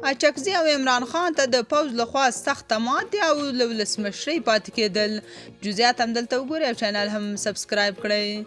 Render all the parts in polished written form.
اچکزي او عمران خان ته د پوځ لخوا سخته ماتې او له ولسمشرۍ پاتې کېدل. جزئیات همدلته وګورئ او چینل هم سبسکرایب کړئ.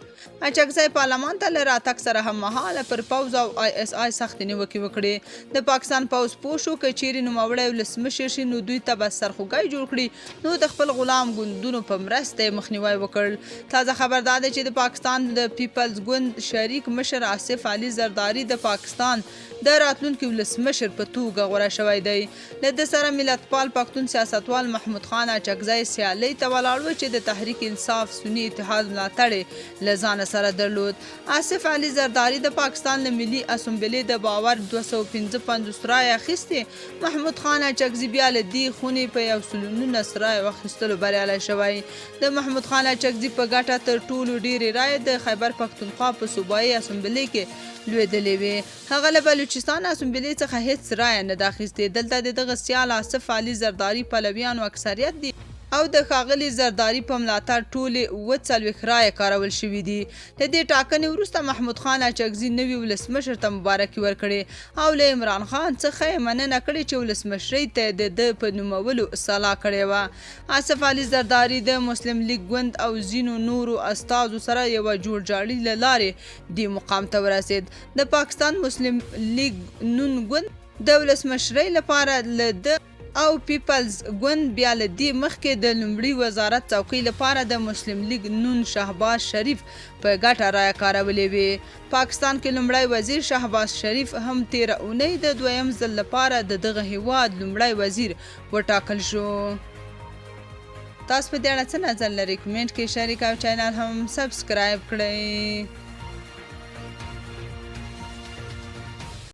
اچکزي پارلمان ته له راتګ سره هممهاله پر پوځ او ISI سختې نیوکې وکړې. د پاکستان پوځ پوه شو که چیرې نوموړی ولسمشر شي نو دوی ته به سرخوږی جوړ کړي، نو د خپل غلام ګوندونو په مرسته یې مخنیوی وکړ. تازه خبر دا دی چې د پاکستان د پیپلز ګوند شریک مشر آصف علي زرداري د پاکستان د راتلونکي ولسمشر په توګه غوره شوی دی. له ده سره ملتپال پښتون سیاستوال محمود خان اچکزی سیالۍ ته ولاړ و چې د تحریک انصاف سني اتحاد ملاتړ یې له ځانه سره درلود. آصف علي زرداري د پاکستان له ملي اسمبلې د باور 255 رایې اخیستې. محمود خان اچکزي بیا له دې خونې په 119 رایې اخیستلو بریالی شوی. د محمود خان اچکزي په ګټه تر ټولو ډېرې رایې د خیبر پښتونخوا په صوبایي اسمبلې کې لوېدلې وې. هغه له بلوچستان اسمبلې څخه هیڅ رایه نه ده اخیستې. دلته د دغه سیال آصف علي زرداري پلویانو اکثریت دي او د ښاغلي زرداري په ملاتړ ټولې 40 رایې کارول شوي دي. له دې ټاکنې وروسته محمود خان اچکزي نوي ولسمشر ته مبارکي ورکړې او له عمران خان څخه یې مننه کړې چې ولسمشرۍ ته د ده په نومولو سلا کړې وه. آصف علي زرداري د مسلم لیگ ګوند او ځینو نورو استازو سره یوه جوړجاړي له لارې دې مقام ته ورسېد. د پاکستان مسلم لیگ نون ګوند د ولسمشرۍ لپاره له ده او پیپلز ګوند بیا له دې مخکې د لومړي وزارت څوکۍ لپاره د مسلم لیگ نون شهباز شریف په ګټه رایه کارولې وې. پاکستان کې لومړی وزیر شهباز شریف هم تېره اونۍ د دویم ځل لپاره د دغه هیواد لومړی وزیر وټاکل شو. تاسو په دې اړه څه نظر لرئ؟ کمنټ کې شریک او چینل هم سبسکرایب کړئ.